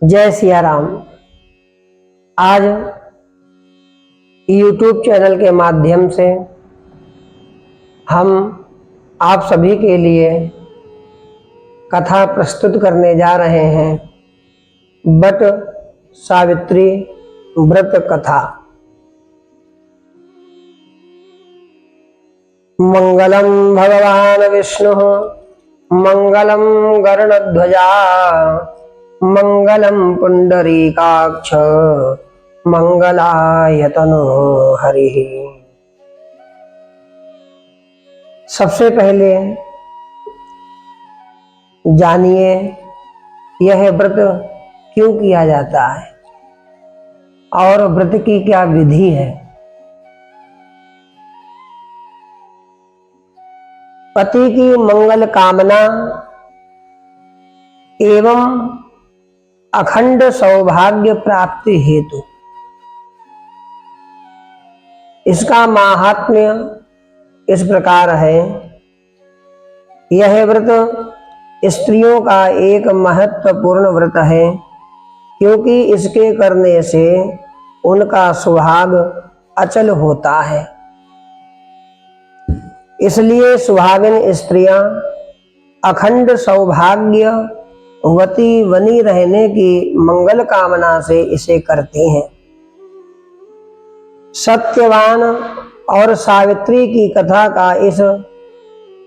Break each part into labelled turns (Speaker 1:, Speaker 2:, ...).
Speaker 1: जय सिया राम। आज YouTube channel के माध्यम से हम आप सभी के लिए कथा प्रस्तुत करने जा रहे हैं। वट सावित्री व्रत कथा। मंगलम भगवान विष्णु मंगलम गरुड़ध्वजा मंगलम पुंडरीकाक्ष मंगलाय तनो हरि। सबसे पहले जानिए यह व्रत क्यों किया जाता है और व्रत की क्या विधि है। पति की मंगल कामना एवं अखंड सौभाग्य प्राप्ति हेतु इसका माहात्म्य इस प्रकार है। यह व्रत स्त्रियों का एक महत्वपूर्ण व्रत है, क्योंकि इसके करने से उनका सुहाग अचल होता है। इसलिए सुहागिन स्त्रियां अखंड सौभाग्य वती बनी रहने की मंगल कामना से इसे करती हैं। सत्यवान और सावित्री की कथा का इस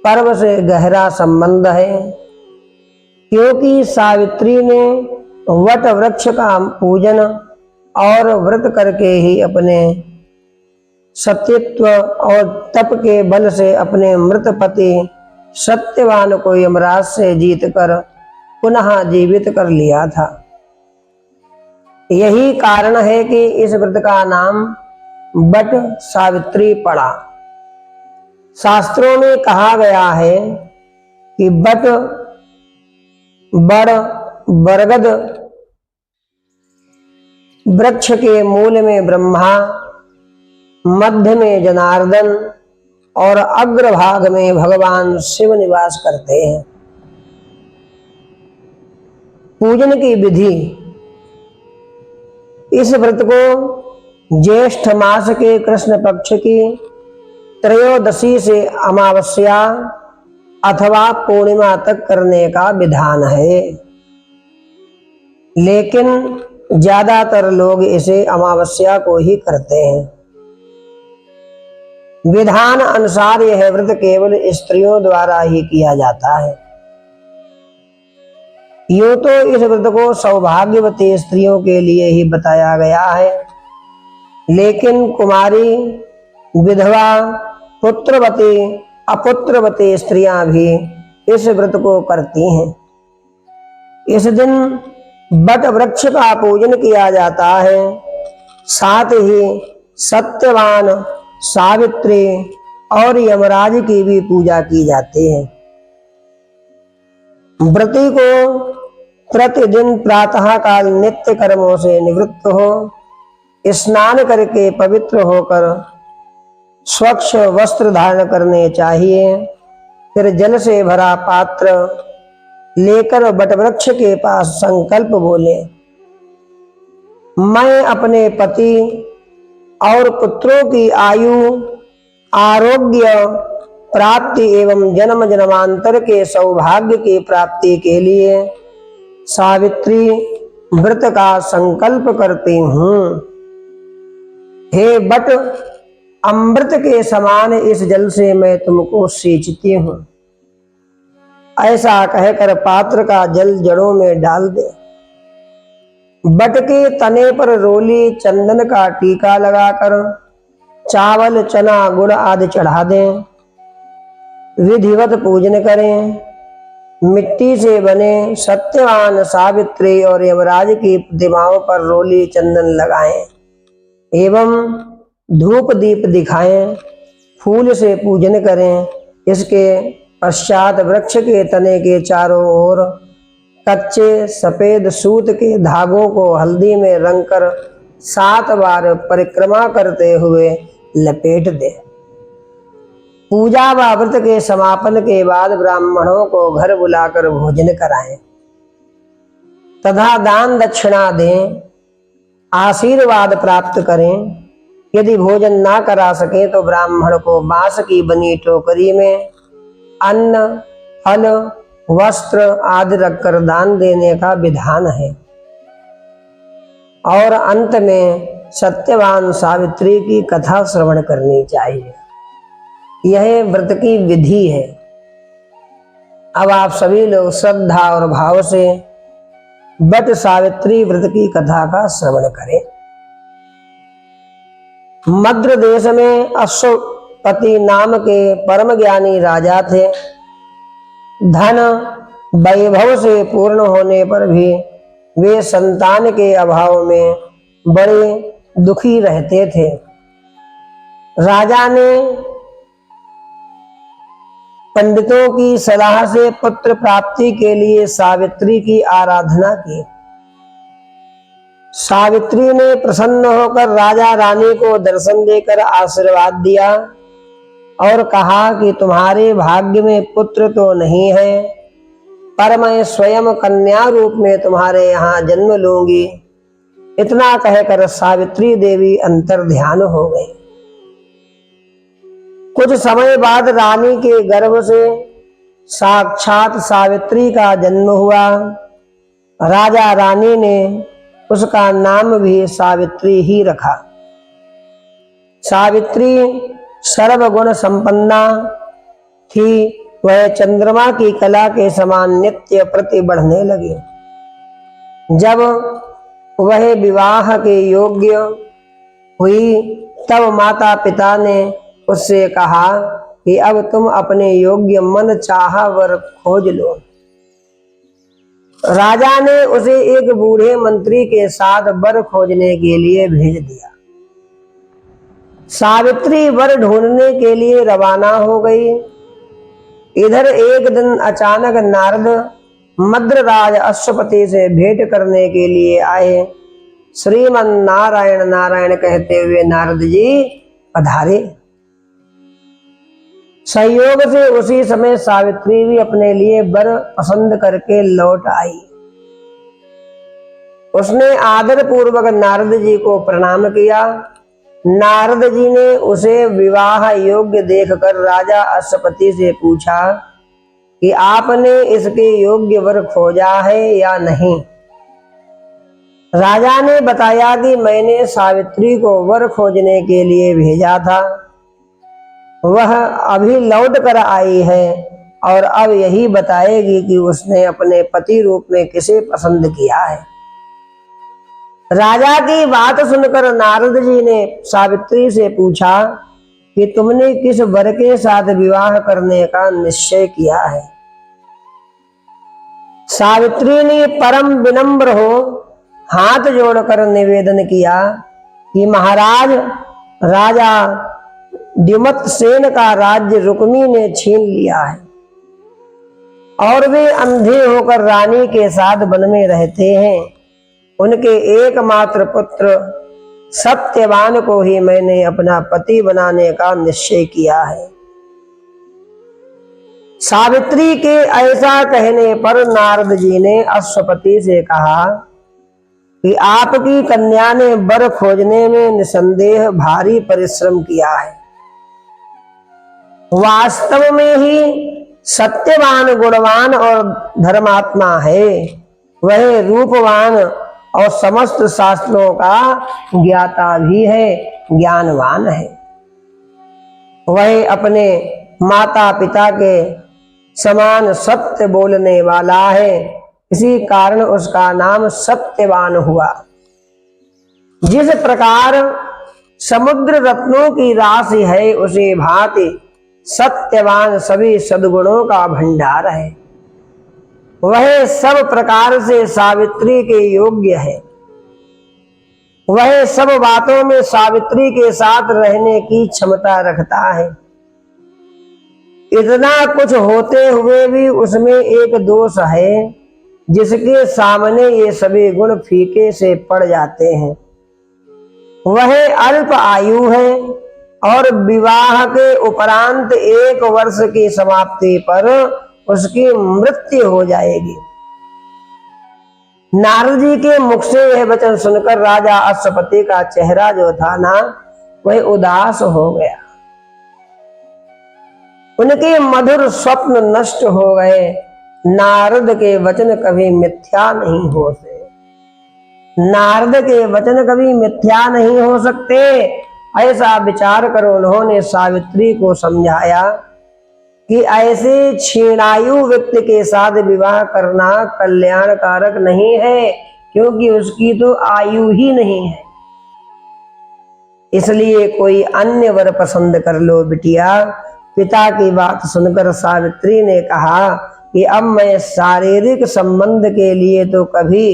Speaker 1: पर्व से गहरा संबंध है, क्योंकि सावित्री ने वट वृक्ष का पूजन और व्रत करके ही अपने सत्यत्व और तप के बल से अपने मृत पति सत्यवान को यमराज से जीतकर पुनः जीवित कर लिया था। यही कारण है कि इस व्रत का नाम वट सावित्री पड़ा। शास्त्रों में कहा गया है कि वट बड़ बरगद वृक्ष के मूल में ब्रह्मा, मध्य में जनार्दन और अग्रभाग में भगवान शिव निवास करते हैं। पूजन की विधि। इस व्रत को ज्येष्ठ मास के कृष्ण पक्ष की त्रयोदशी से अमावस्या अथवा पूर्णिमा तक करने का विधान है, लेकिन ज्यादातर लोग इसे अमावस्या को ही करते हैं। विधान अनुसार यह व्रत केवल स्त्रियों द्वारा ही किया जाता है। यूं तो इस व्रत को सौभाग्यवती स्त्रियों के लिए ही बताया गया है, लेकिन कुमारी, विधवा, पुत्रवती, अपुत्रवती स्त्रियां भी इस व्रत को करती हैं। इस दिन वट वृक्ष का पूजन किया जाता है, साथ ही सत्यवान, सावित्री और यमराज की भी पूजा की जाती है। व्रती को प्रतिदिन प्रातः काल नित्य कर्मों से निवृत्त हो स्नान करके पवित्र होकर स्वच्छ वस्त्र धारण करने चाहिए। फिर जल से भरा पात्र लेकर वटवृक्ष के पास संकल्प बोले, मैं अपने पति और पुत्रों की आयु, आरोग्य प्राप्ति एवं जन्म जन्मांतर के सौभाग्य की प्राप्ति के लिए सावित्री व्रत का संकल्प करती हूँ। हे वट, अमृत के समान इस जल से मैं तुमको सींचती हूँ। ऐसा कहकर पात्र का जल जड़ों में डाल दे। वट के तने पर रोली चंदन का टीका लगाकर चावल, चना, गुड़ आदि चढ़ा दें। विधिवत पूजन करें। मिट्टी से बने सत्यवान, सावित्री और यमराज की प्रतिमाओं पर रोली चंदन लगाएं एवं धूप दीप दिखाएं। फूल से पूजन करें। इसके पश्चात वृक्ष के तने के चारों ओर कच्चे सफेद सूत के धागों को हल्दी में रंगकर 7 बार परिक्रमा करते हुए लपेट दें। पूजा व व्रत के समापन के बाद ब्राह्मणों को घर बुलाकर भोजन कराएं। तथा दान दक्षिणा दें, आशीर्वाद प्राप्त करें। यदि भोजन ना करा सके तो ब्राह्मण को बांस की बनी टोकरी में अन्न, फल, वस्त्र आदि रखकर दान देने का विधान है। और अंत में सत्यवान सावित्री की कथा श्रवण करनी चाहिए। यह व्रत की विधि है। अब आप सभी लोग श्रद्धा और भाव से वट सावित्री व्रत की कथा का श्रवण करें। मद्र देश में अश्वपति नाम के परम ज्ञानी राजा थे। धन वैभव से पूर्ण होने पर भी वे संतान के अभाव में बड़े दुखी रहते थे। राजा ने पंडितों की सलाह से पुत्र प्राप्ति के लिए सावित्री की आराधना की। सावित्री ने प्रसन्न होकर राजा रानी को दर्शन देकर आशीर्वाद दिया और कहा कि तुम्हारे भाग्य में पुत्र तो नहीं है, पर मैं स्वयं कन्या रूप में तुम्हारे यहाँ जन्म लूंगी। इतना कहकर सावित्री देवी अंतर्ध्यान हो गई। कुछ समय बाद रानी के गर्भ से साक्षात सावित्री का जन्म हुआ। राजा रानी ने उसका नाम भी सावित्री ही रखा। सावित्री सर्वगुण संपन्ना थी। वह चंद्रमा की कला के समान नित्य प्रति बढ़ने लगी। जब वह विवाह के योग्य हुई तब माता पिता ने उससे कहा कि अब तुम अपने योग्य मन चाहा वर खोज लो। राजा ने उसे एक बूढ़े मंत्री के साथ वर खोजने के लिए भेज दिया। सावित्री वर ढूंढने के लिए रवाना हो गई। इधर एक दिन अचानक नारद मद्रराज अश्वपति से भेंट करने के लिए आए। श्रीमन नारायण नारायण कहते हुए नारद जी पधारे। संयोग से उसी समय सावित्री भी अपने लिए वर पसंद करके लौट आई। उसने आदर पूर्वक नारद जी को प्रणाम किया। नारद जी ने उसे विवाह योग्य देखकर राजा अश्वपति से पूछा कि आपने इसके योग्य वर खोजा है या नहीं। राजा ने बताया कि मैंने सावित्री को वर खोजने के लिए भेजा था। वह अभी लौट कर आई है और अब यही बताएगी कि उसने अपने पति रूप में किसे पसंद किया है। राजा की बात सुनकर नारद जी ने सावित्री से पूछा कि तुमने किस वर के साथ विवाह करने का निश्चय किया है। सावित्री ने परम विनम्र हो हाथ जोड़कर निवेदन किया कि महाराज, राजा द्युमत सेन का राज्य रुक्मी ने छीन लिया है और वे अंधे होकर रानी के साथ वन में रहते हैं। उनके एकमात्र पुत्र सत्यवान को ही मैंने अपना पति बनाने का निश्चय किया है। सावित्री के ऐसा कहने पर नारद जी ने अश्वपति से कहा कि आपकी कन्या ने वर खोजने में निसंदेह भारी परिश्रम किया है। वास्तव में ही सत्यवान गुणवान और धर्मात्मा है। वह रूपवान और समस्त शास्त्रों का ज्ञाता भी है, ज्ञानवान है। वह अपने माता पिता के समान सत्य बोलने वाला है। इसी कारण उसका नाम सत्यवान हुआ। जिस प्रकार समुद्र रत्नों की राशि है, उसी भांति सत्यवान सभी सद्गुणों का भंडार है। वह सब प्रकार से सावित्री के योग्य है। वह सब बातों में सावित्री के साथ रहने की क्षमता रखता है। इतना कुछ होते हुए भी उसमें एक दोष है, जिसके सामने ये सभी गुण फीके से पड़ जाते हैं। वह अल्प आयु है और विवाह के उपरांत 1 वर्ष की समाप्ति पर उसकी मृत्यु हो जाएगी। नारद जी के मुख से यह वचन सुनकर राजा अश्वपति का चेहरा जो था ना वह उदास हो गया। उनके मधुर स्वप्न नष्ट हो गए। नारद के वचन कभी मिथ्या नहीं होते। नारद के वचन कभी मिथ्या नहीं हो सकते। ऐसा विचार कर उन्होंने सावित्री को समझाया कि ऐसे क्षीणायु व्यक्ति के साथ विवाह करना कल्याणकारक नहीं है, क्योंकि उसकी तो आयु ही नहीं है। इसलिए कोई अन्य वर पसंद कर लो बिटिया। पिता की बात सुनकर सावित्री ने कहा कि अब मैं शारीरिक संबंध के लिए तो कभी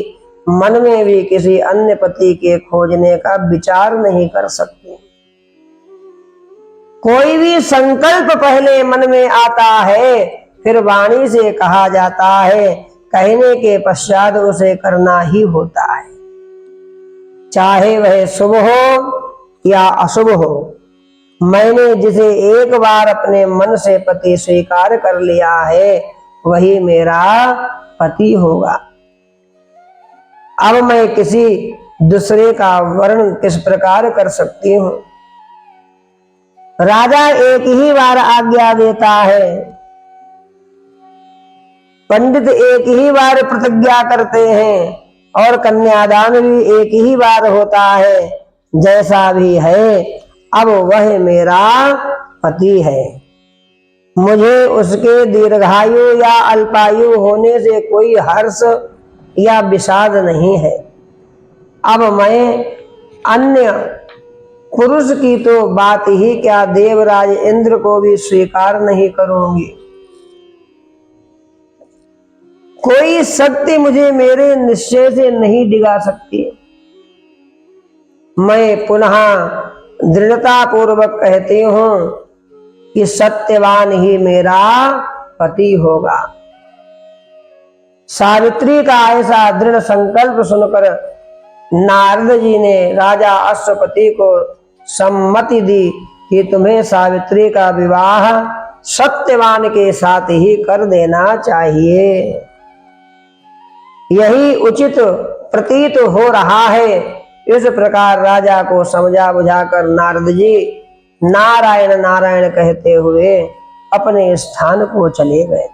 Speaker 1: मन में भी किसी अन्य पति के खोजने का विचार नहीं कर सकती। कोई भी संकल्प पहले मन में आता है, फिर वाणी से कहा जाता है, कहने के पश्चात उसे करना ही होता है, चाहे वह शुभ हो या अशुभ हो। मैंने जिसे एक बार अपने मन से पति स्वीकार कर लिया है वही मेरा पति होगा। अब मैं किसी दूसरे का वर्णन किस प्रकार कर सकती हूँ। राजा एक ही बार आज्ञा देता है, पंडित एक ही बार प्रतिज्ञा करते हैं और कन्यादान भी एक ही बार होता है। जैसा भी है अब वह मेरा पति है। मुझे उसके दीर्घायु या अल्पायु होने से कोई हर्ष या विषाद नहीं है। अब मैं अन्य पुरुष की तो बात ही क्या, देवराज इंद्र को भी स्वीकार नहीं करूंगी। कोई शक्ति मुझे मेरे निश्चय से नहीं डिगा सकती। मैं पुनः दृढ़ता पूर्वक कहती हूं कि सत्यवान ही मेरा पति होगा। सावित्री का ऐसा दृढ़ संकल्प सुनकर नारद जी ने राजा अश्वपति को सम्मति दी कि तुम्हें सावित्री का विवाह सत्यवान के साथ ही कर देना चाहिए। यही उचित प्रतीत हो रहा है। इस प्रकार राजा को समझा बुझाकर नारद जी नारायण नारायण कहते हुए अपने स्थान को चले गए।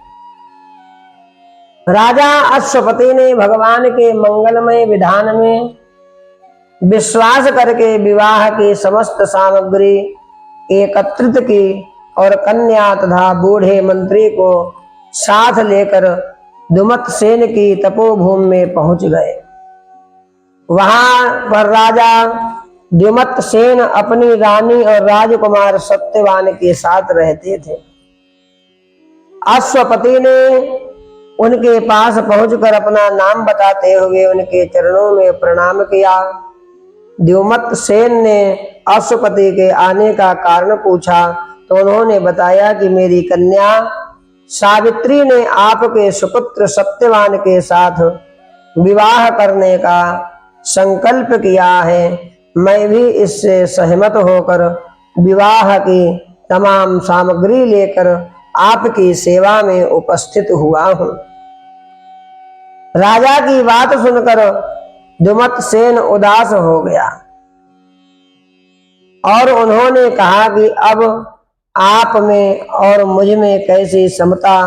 Speaker 1: राजा अश्वपति ने भगवान के मंगलमय विधान में विश्वास करके विवाह की समस्त सामग्री एकत्रित की और कन्या तथा बूढ़े मंत्री को साथ लेकर दुमत सेन की तपोभूमि में पहुंच गए। वहां पर राजा द्युमत सेन अपनी रानी और राजकुमार सत्यवान के साथ रहते थे। अश्वपति ने उनके पास पहुंचकर अपना नाम बताते हुए उनके चरणों में प्रणाम किया। द्युमत सेन ने अश्वपति के आने का कारण पूछा तो उन्होंने बताया कि मेरी कन्या सावित्री ने आपके सुपुत्र सत्यवान के साथ विवाह करने का संकल्प किया है। मैं भी इससे सहमत होकर विवाह की तमाम सामग्री लेकर आपकी सेवा में उपस्थित हुआ हूं। राजा की बात सुनकर द्युमत सेन उदास हो गया और उन्होंने कहा कि अब आप में और मुझ में कैसी समता।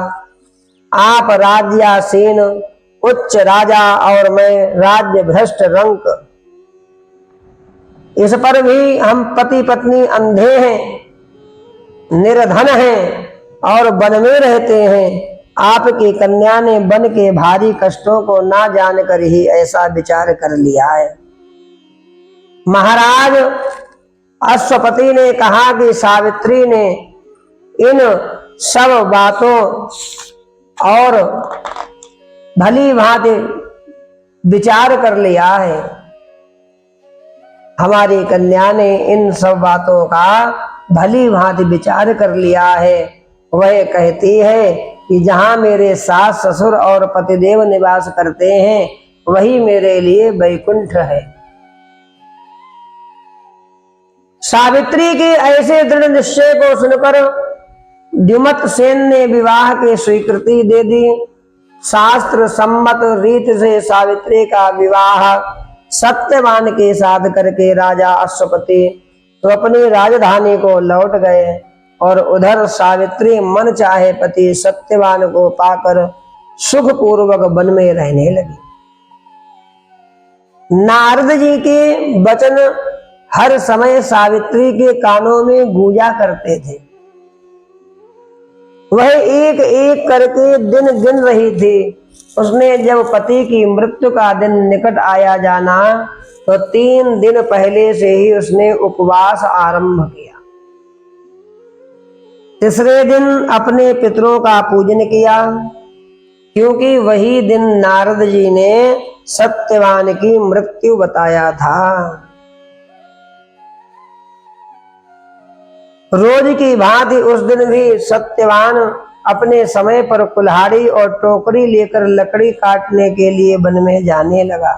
Speaker 1: आप राज्यासीन उच्च राजा और मैं राज्य भ्रष्ट रंक। इस पर भी हम पति पत्नी अंधे हैं, निर्धन हैं और वन में रहते हैं। आपकी कन्या ने वन के भारी कष्टों को ना जानकर ही ऐसा विचार कर लिया है। महाराज अश्वपति ने कहा कि सावित्री ने इन सब बातों और भली भांति विचार कर लिया है। हमारी कन्या ने इन सब बातों का भली भांति विचार कर लिया है। वह कहती है कि जहां मेरे सास ससुर और पतिदेव निवास करते हैं वही मेरे लिए वैकुंठ है। सावित्री के ऐसे दृढ़ निश्चय को सुनकर द्युमत सेन ने विवाह की स्वीकृति दे दी। शास्त्र सम्मत रीत से सावित्री का विवाह सत्यवान के साथ करके राजा अश्वपति तो अपनी राजधानी को लौट गए और उधर सावित्री मन चाहे पति सत्यवान को पाकर सुख पूर्वक वन में रहने लगी। नारद जी के वचन हर समय सावित्री के कानों में गूंजा करते थे। वह एक एक करके दिन गिन रही थी। उसने जब पति की मृत्यु का दिन निकट आया जाना तो 3 दिन पहले से ही उसने उपवास आरंभ किया। तीसरे दिन अपने पितरों का पूजन किया, क्योंकि वही दिन नारद जी ने सत्यवान की मृत्यु बताया था। रोज की भांति उस दिन भी सत्यवान अपने समय पर कुल्हाड़ी और टोकरी लेकर लकड़ी काटने के लिए वन में जाने लगा।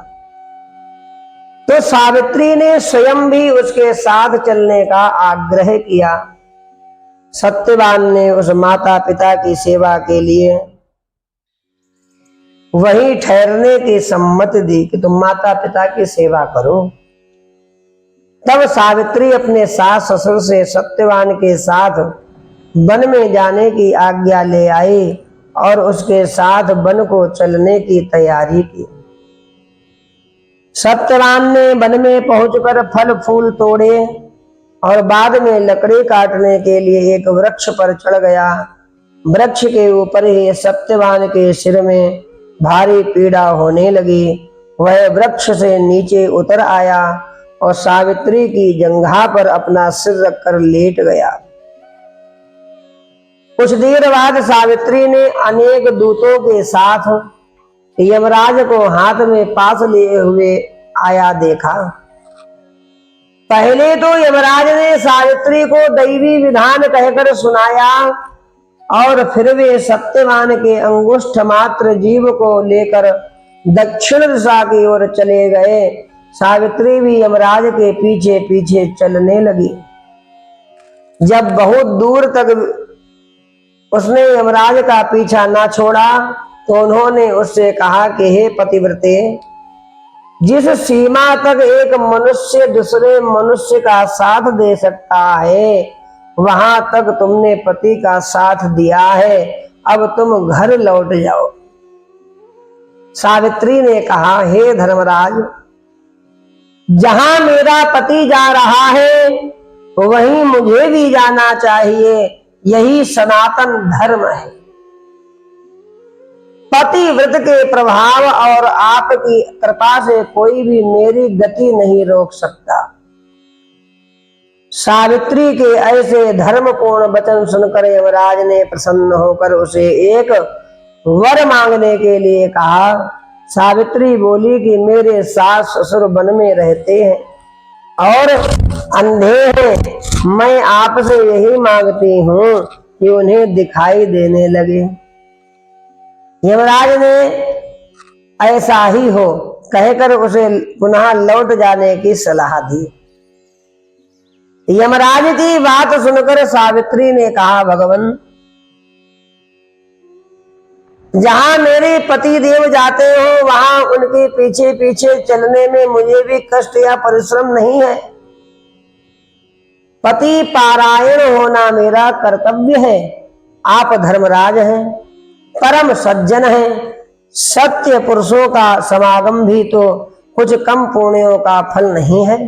Speaker 1: तो सावित्री ने स्वयं भी उसके साथ चलने का आग्रह किया। सत्यवान ने उस माता पिता की सेवा के लिए वहीं ठहरने की सम्मति दी कि तुम माता पिता की सेवा करो। तब सावित्री अपने सास ससुर से सत्यवान के साथ वन में जाने की आज्ञा ले आई और उसके साथ वन को चलने की तैयारी की। सत्यवान ने वन में पहुंचकर फल फूल तोड़े और बाद में लकड़ी काटने के लिए एक वृक्ष पर चढ़ गया। वृक्ष के ऊपर ही सत्यवान के सिर में भारी पीड़ा होने लगी। वह वृक्ष से नीचे उतर आया और सावित्री की जंघा पर अपना सिर रखकर लेट गया। कुछ देर बाद सावित्री ने अनेक दूतों के साथ यमराज को हाथ में पास लिए हुए आया देखा। पहले तो यमराज ने सावित्री को दैवी विधान कहकर सुनाया और फिर वे सत्यवान के अंगुष्ठ मात्र जीव को लेकर दक्षिण दिशा की ओर चले गए। सावित्री भी यमराज के पीछे पीछे चलने लगी। जब बहुत दूर तक उसने यमराज का पीछा न छोड़ा तो उन्होंने उससे कहा कि हे पतिव्रते, जिस सीमा तक एक मनुष्य दूसरे मनुष्य का साथ दे सकता है वहां तक तुमने पति का साथ दिया है, अब तुम घर लौट जाओ। सावित्री ने कहा, हे धर्मराज, जहां मेरा पति जा रहा है वहीं मुझे भी जाना चाहिए, यही सनातन धर्म है। पतिव्रत के प्रभाव और आपकी कृपा से कोई भी मेरी गति नहीं रोक सकता। सावित्री के ऐसे धर्मपूर्ण वचन सुनकर यमराज ने प्रसन्न होकर उसे एक वर मांगने के लिए कहा। सावित्री बोली कि मेरे सास ससुर वन में रहते हैं और अंधे हैं, मैं आपसे यही मांगती हूँ कि उन्हें दिखाई देने लगे। यमराज ने ऐसा ही हो कहकर उसे पुनः लौट जाने की सलाह दी। यमराज की बात सुनकर सावित्री ने कहा, भगवान, जहां मेरे पति देव जाते हो वहां उनके पीछे पीछे चलने में मुझे भी कष्ट या परिश्रम नहीं है। पति पारायण होना मेरा कर्तव्य है। आप धर्मराज हैं, परम सज्जन हैं। सत्य पुरुषों का समागम भी तो कुछ कम पुण्यों का फल नहीं है।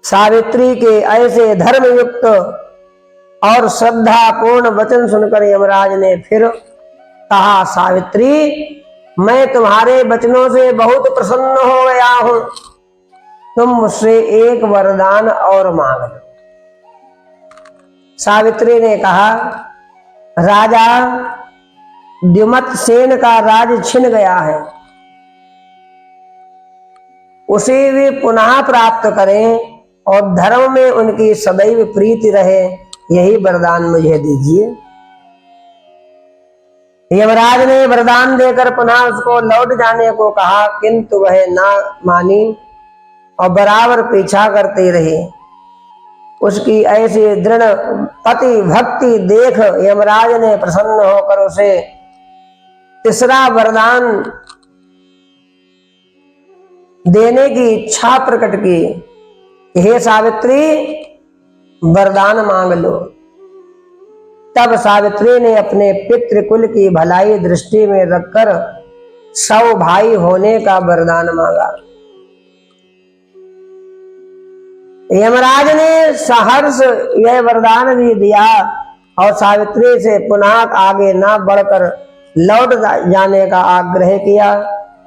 Speaker 1: सावित्री के ऐसे धर्मयुक्त और श्रद्धापूर्ण वचन सुनकर यमराज ने फिर कहा, सावित्री, मैं तुम्हारे वचनों से बहुत प्रसन्न हो गया हूं। तुम मुझसे एक वरदान और मांग लो। सावित्री ने कहा, राजा द्युमत सेन का राज छिन गया है, उसे वे पुनः प्राप्त करें और धर्म में उनकी सदैव प्रीति रहे, यही वरदान मुझे दीजिए। यमराज ने वरदान देकर पुनः उसको लौट जाने को कहा, किंतु वह ना मानी और बराबर पीछा करते रहे। उसकी ऐसी दृढ़ पति भक्ति देख यमराज ने प्रसन्न होकर उसे तीसरा वरदान देने की इच्छा प्रकट की, हे सावित्री वरदान मांग लो। तब सावित्री ने अपने पितृकुल की भलाई दृष्टि में रखकर सौ भाई होने का वरदान मांगा। यमराज ने सहर्ष यह वरदान भी दिया और सावित्री से पुनः आगे न बढ़कर लौट जाने का आग्रह किया,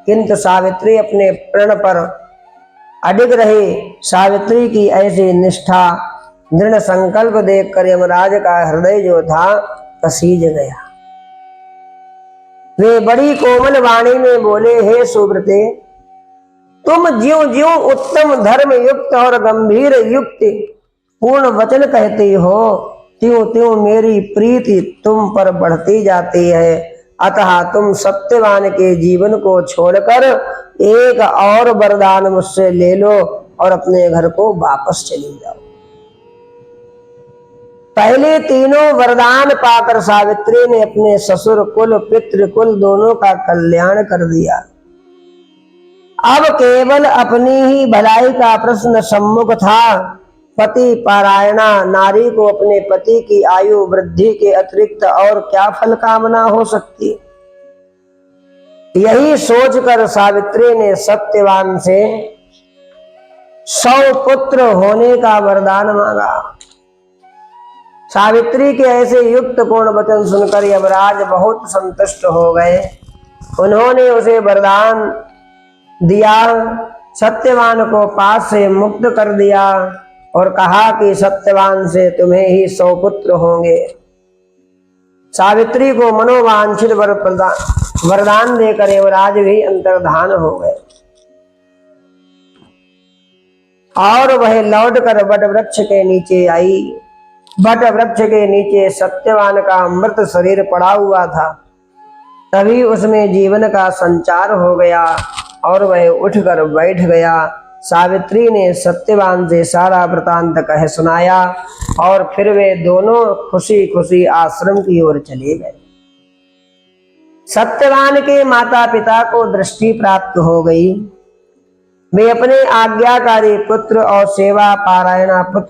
Speaker 1: किंतु सावित्री अपने प्रण पर अडिग रही। सावित्री की ऐसी निष्ठा, दृढ़ संकल्प देखकर यमराज का हृदय जो था पसीज गया। वे बड़ी कोमल वाणी में बोले, हे सुव्रते, तुम ज्यों ज्यों उत्तम धर्म युक्त और गंभीर युक्ति पूर्ण वचन कहती हो, त्यों त्यों मेरी प्रीति तुम पर बढ़ती जाती है। अतः तुम सत्यवान के जीवन को छोड़कर एक और वरदान मुझसे ले लो और अपने घर को वापस चली जाओ। पहले तीनों वरदान पाकर सावित्री ने अपने ससुर कुल पितृकुल दोनों का कल्याण कर दिया। अब केवल अपनी ही भलाई का प्रश्न सम्मुख था। पति पारायणा नारी को अपने पति की आयु वृद्धि के अतिरिक्त और क्या फल कामना हो सकती। यही सोचकर सावित्री ने सत्यवान से 100 पुत्र होने का वरदान मांगा। सावित्री के ऐसे युक्त पूर्ण वचन सुनकर यमराज बहुत संतुष्ट हो गए। उन्होंने उसे वरदान दिया, सत्यवान को पाप से मुक्त कर दिया और कहा कि सत्यवान से तुम्हें ही 100 पुत्र होंगे। सावित्री को मनोवांछित वरदान देकर यमराज भी अंतर्धान हो गए और वह लौटकर वट वृक्ष के नीचे आई। वट वृक्ष के नीचे सत्यवान का मृत शरीर पड़ा हुआ था। तभी उसमें जीवन का संचार हो गया और वह उठकर बैठ गया। सावित्री ने सत्यवान से सारा वृतांत कह सुनाया और फिर वे दोनों खुशी खुशी आश्रम की ओर चले गए। सत्यवान के माता पिता को दृष्टि प्राप्त हो गई। वे अपने आज्ञाकारी पुत्र और सेवा पारायणा पुत्र